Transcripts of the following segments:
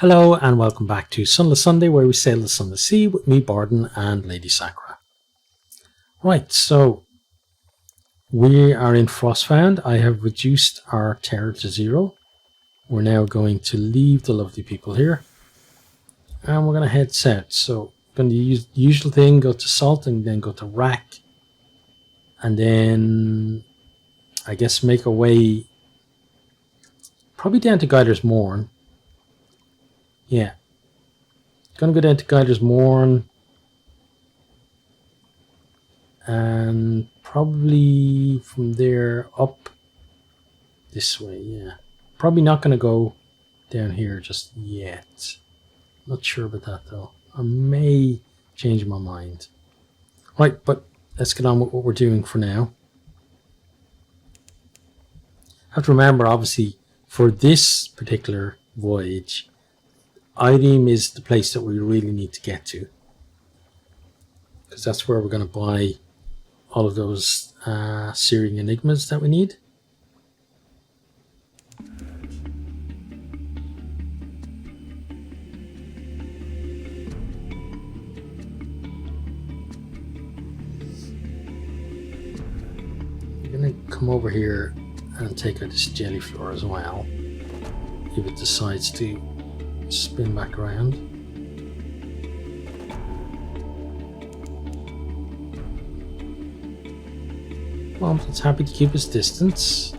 Hello and welcome back to Sunless Sunday, where we sail the Sunless Sea with me, Bardon, and Lady Sakura. Right, so we are in Frostfound. I have reduced our terror to 0. We're now going to leave the lovely people here, and we're going to head south. So we're going to use the usual thing, go to Salt and then go to Rack, and then I guess make our way probably down to Guider's Morn. Yeah, gonna go down to Guider's Morn and probably from there up this way. Yeah, probably not gonna go down here just yet. Not sure about that though. I may change my mind. Right, but let's get on with what we're doing for now. Have to remember, obviously, for this particular voyage, Irene is the place that we really need to get to, because that's where we're going to buy all of those Searing Enigmas that we need. We're going to come over here and take out this jelly floor as well, if it decides to spin back around. Well, it's happy to keep its distance.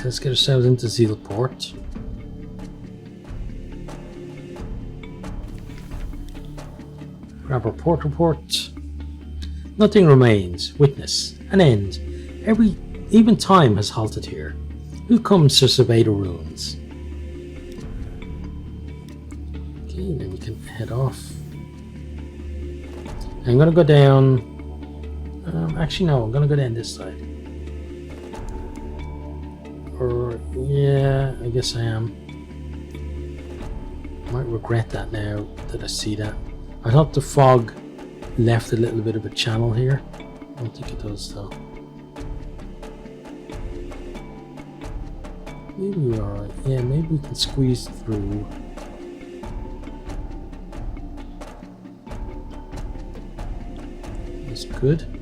Let's get ourselves into Zealport. Grab our port report. Nothing remains. Witness. An end. Even time has halted here. Who comes to survey the ruins? Okay, then we can head off. I'm gonna go down. Actually, no. I'm gonna go down this side. Or, yeah, I guess I am. Might regret that now that I see that. I thought the fog left a little bit of a channel here. I don't think it does though. Maybe we're alright. Yeah, maybe we can squeeze through. That's good.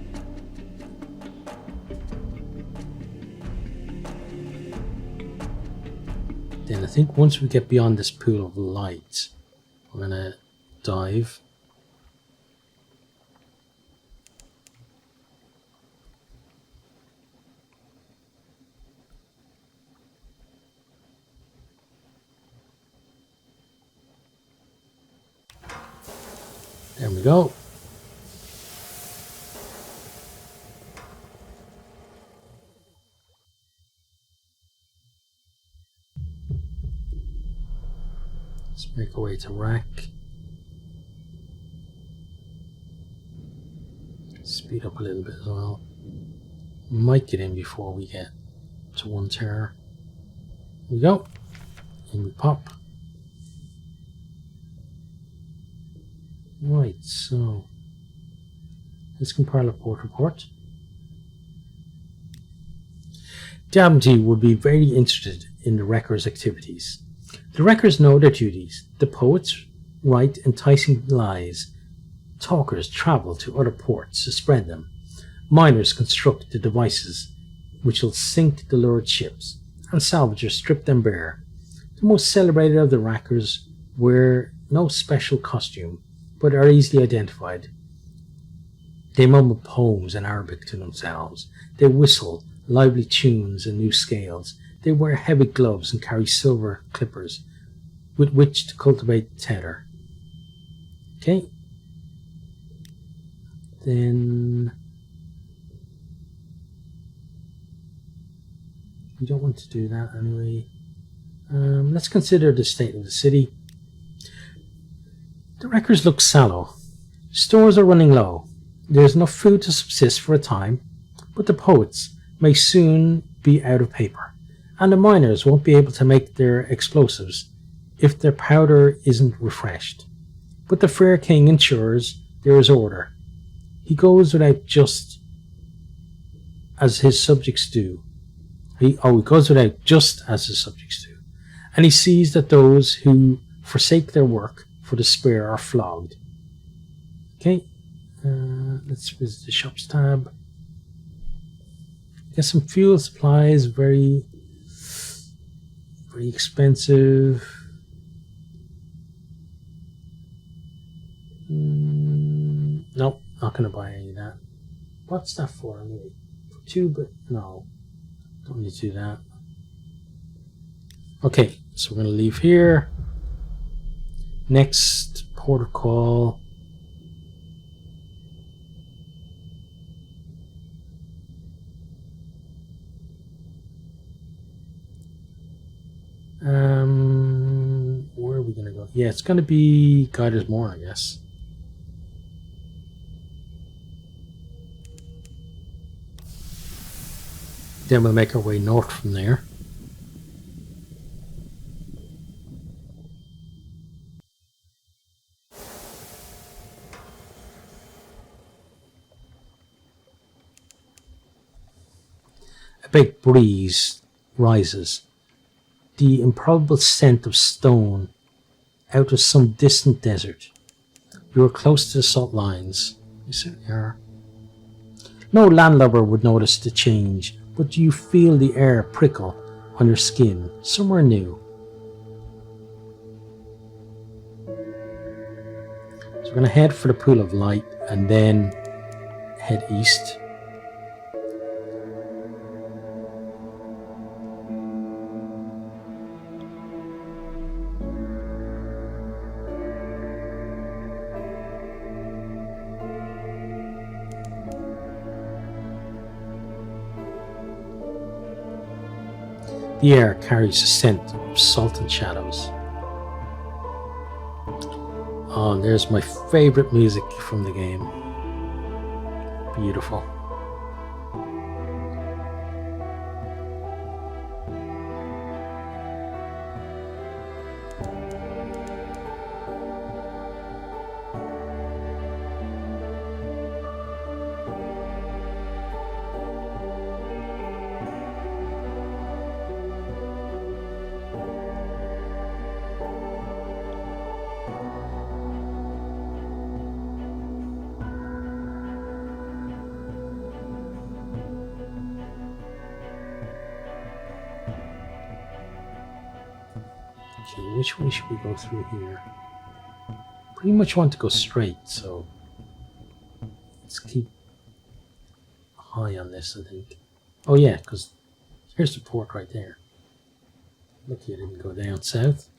Then I think once we get beyond this pool of light, we're going to dive. There we go. Let's make our way to Rack. Speed up a little bit as well. Might get in before we get to one terror. Here we go. In we pop. Right, so let's compile our port report. Dabnty would be very interested in the wreckers' activities. The wreckers know their duties. The poets write enticing lies. Talkers travel to other ports to spread them. Miners construct the devices which will sink the lured ships, and salvagers strip them bare. The most celebrated of the wreckers wear no special costume, but are easily identified. They mumble poems in Arabic to themselves. They whistle lively tunes and new scales. They wear heavy gloves and carry silver clippers with which to cultivate tether. Okay. Then we don't want to do that anyway. Let's consider the state of the city. The wreckers look sallow. Stores are running low. There is enough food to subsist for a time, but the poets may soon be out of paper, and the miners won't be able to make their explosives if their powder isn't refreshed. But the fair king ensures there is order. He goes without just as his subjects do. He goes without just as his subjects do. And he sees that those who forsake their work for despair are flogged. Okay, let's visit the shops tab. Get some fuel supplies, very expensive. Nope, not going to buy any of that. What's that for anyway? For 2, but no, don't need to do that. Okay, so we're going to leave here. Next port of call. Where are we going to go? Yeah, it's going to be Guiders Moor, I guess. Then we'll make our way north from there. A big breeze rises, the improbable scent of stone out of some distant desert. You are close to the salt lines. You certainly are. No landlubber would notice the change, but you feel the air prickle on your skin, somewhere new. So we're going to head for the Pool of Light and then head east. The air carries a scent of salt and shadows. Oh, and there's my favorite music from the game. Beautiful. Okay, which way should we go through here? Pretty much want to go straight, so let's keep high on this, I think. Oh yeah, because here's the port right there. Lucky I didn't go down south.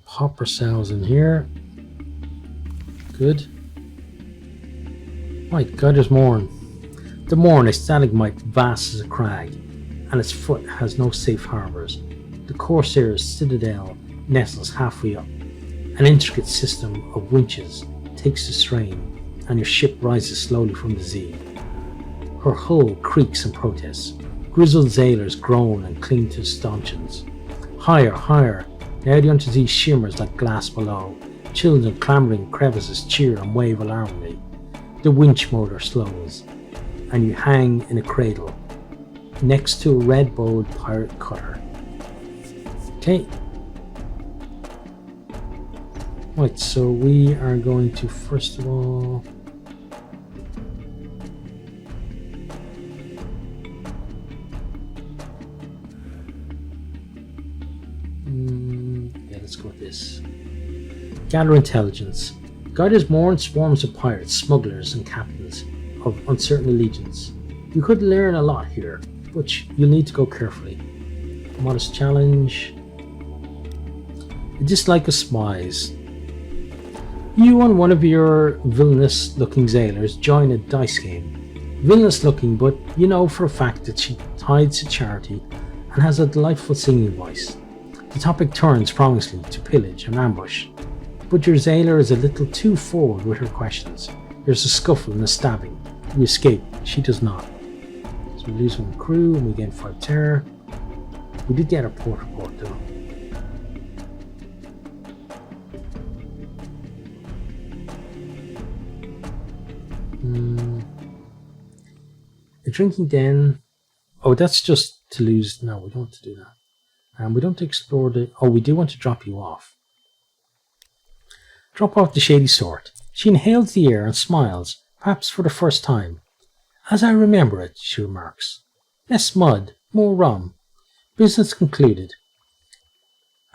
Pop ourselves in here. Good. Right, Guiders Moor. The Moor, a stalagmite vast as a crag, and its foot has no safe harbours. The Corsair's citadel nestles halfway up. An intricate system of winches takes the strain, and your ship rises slowly from the sea. Her hull creaks in protest. Grizzled sailors groan and cling to stanchions. Higher, higher. Now the undersea shimmers like glass below. Children clambering crevices cheer and wave alarmingly. The winch motor slows, and you hang in a cradle next to a red-bowed pirate cutter. Okay. Right, so we are going to first of all let's go with this. Gather intelligence. Guiders Moor swarms of pirates, smugglers, and captains of uncertain allegiance. You could learn a lot here, but you'll need to go carefully. Modest challenge. A dislike of spies. You and one of your villainous-looking sailors join a dice game. Villainous looking, but you know for a fact that she tides to charity and has a delightful singing voice. The topic turns promisingly to pillage and ambush, but your sailor is a little too forward with her questions. There's a scuffle and a stabbing. You escape, she does not. So we lose one crew and we gain 5 terror. We did get a port report though. A drinking den. Oh, that's just to lose. No, we don't want to do that. And we don't explore the... Oh, we do want to drop you off. Drop off the shady sort. She inhales the air and smiles, perhaps for the first time. As I remember it, she remarks. Less mud, more rum. Business concluded.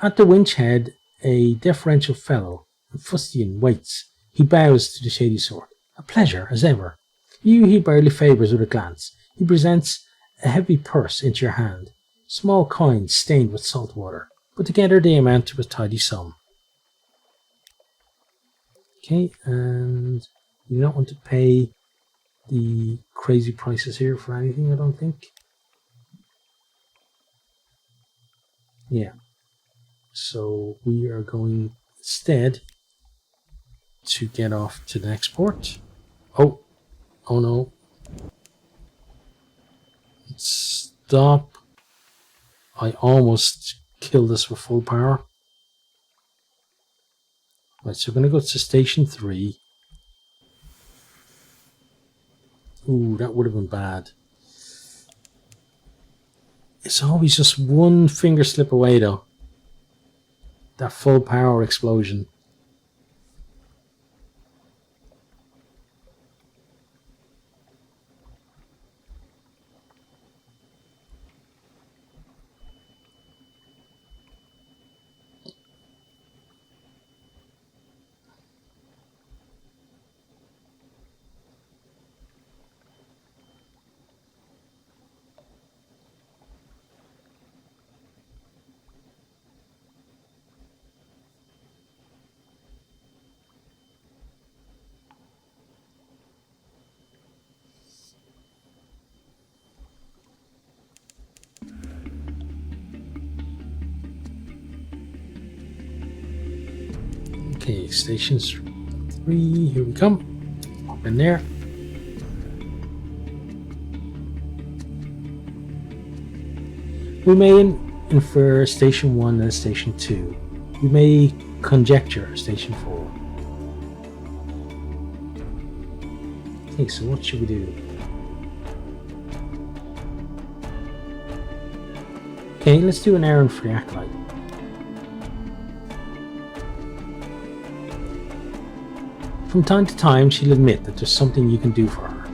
At the winch head, a deferential fellow, a fustian, waits. He bows to the shady sort. A pleasure, as ever. You he barely favours with a glance. He presents a heavy purse into your hand. Small coins stained with salt water, but together they amount to a tidy sum. Okay, and you don't want to pay the crazy prices here for anything, I don't think. Yeah. So we are going instead to get off to the next port. Oh no. Stop. I almost killed this with full power. Right, so we're going to go to station 3. Ooh, that would have been bad. It's always just one finger slip away though. That full power explosion. Okay, stations 3, here we come. Up in there. We may infer station 1 and station 2. We may conjecture station 4. Okay, so what should we do? Okay, let's do an errand for the acolyte. From time to time, she'll admit that there's something you can do for her.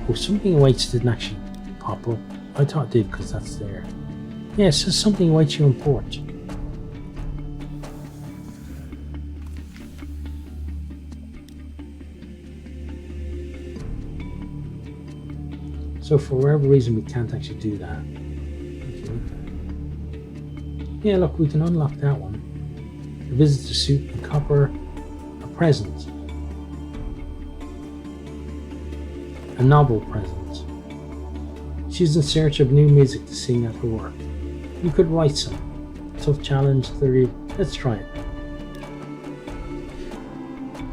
Oh, something awaits didn't actually pop up. I thought it did because that's there. Yeah, it says something awaits you in port. So for whatever reason we can't actually do that. Yeah, look, we can unlock that one. A visitor suit in copper, a present. A novel present. She's in search of new music to sing at her work. You could write some. Tough challenge, 30. Let's try it.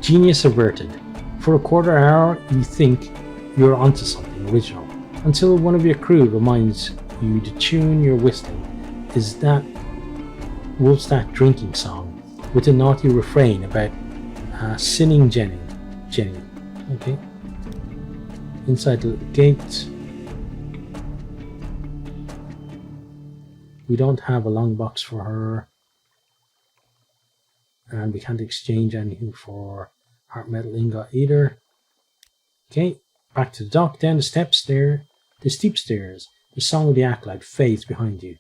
Genius averted. For a quarter hour, you think you're onto something original, until one of your crew reminds you the tune you're whistling is that Wolfstack drinking song with a naughty refrain about sinning Jenny. Okay. Inside the gate. We don't have a long box for her. And we can't exchange anything for heart metal ingot either. Okay. Back to the dock, down the steps there. The steep stairs. The song of the acolyte fades behind you.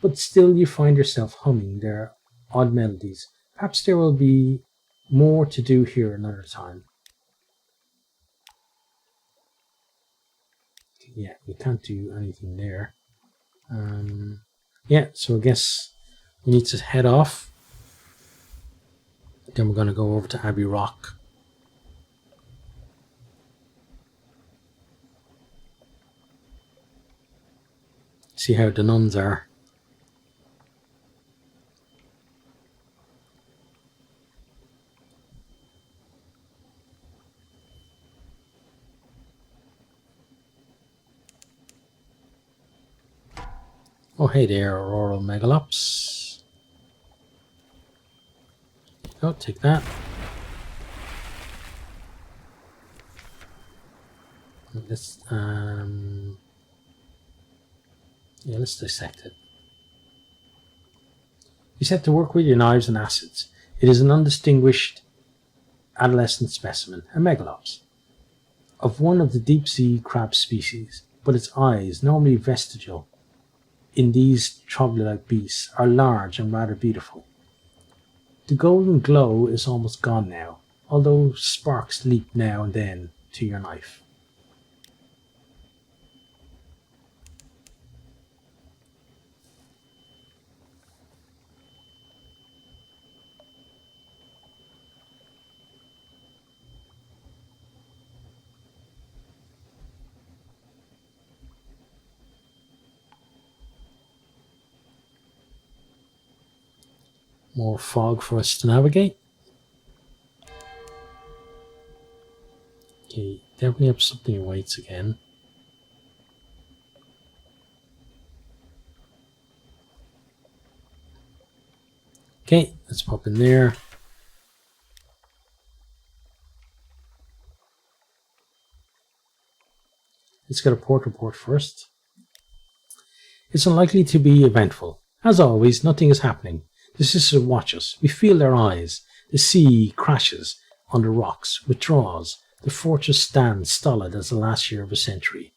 But still you find yourself humming their odd melodies. Perhaps there will be more to do here another time. Yeah, we can't do anything there. Yeah, so I guess we need to head off. Then we're going to go over to Abbey Rock. See how the nuns are. Oh, hey there, auroral megalops. Oh, take that. Let's let's dissect it. You set to work with your knives and acids. It is an undistinguished adolescent specimen, a megalops, of one of the deep sea crab species, but its eyes, normally vestigial in these troglodyte beasts, are large and rather beautiful. The golden glow is almost gone now, although sparks leap now and then to your knife. More fog for us to navigate. Okay, definitely have something in weights again. Okay, let's pop in there. Let's get a port report first. It's unlikely to be eventful. As always, nothing is happening. The sisters watch us. We feel their eyes. The sea crashes on the rocks, withdraws. The fortress stands stolid as the last year of a century.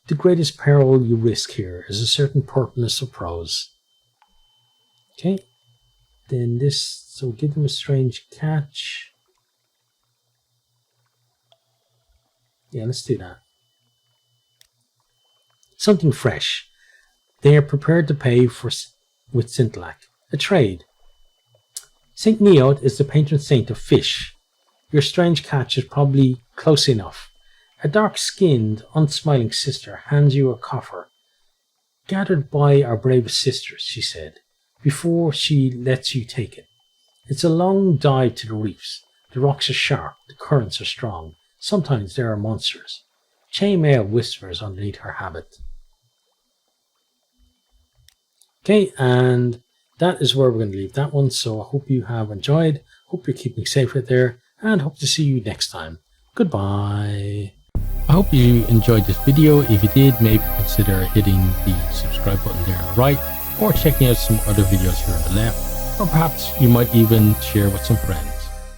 The greatest peril you risk here is a certain pertness of prose. Okay. Then this, so give them a strange catch. Yeah, let's do that. Something fresh. They are prepared to pay for with Sintillac. A trade. Saint Neot is the patron saint of fish. Your strange catch is probably close enough. A dark-skinned, unsmiling sister hands you a coffer. Gathered by our bravest sisters, she said, before she lets you take it. It's a long dive to the reefs. The rocks are sharp, the currents are strong. Sometimes there are monsters. Chainmail whispers underneath her habit. Okay, and that is where we're going to leave that one. So I hope you have enjoyed. Hope you're keeping safe out there, and hope to see you next time. Goodbye. I hope you enjoyed this video. If you did, maybe consider hitting the subscribe button there on the right, or checking out some other videos here on the left, or perhaps you might even share with some friends.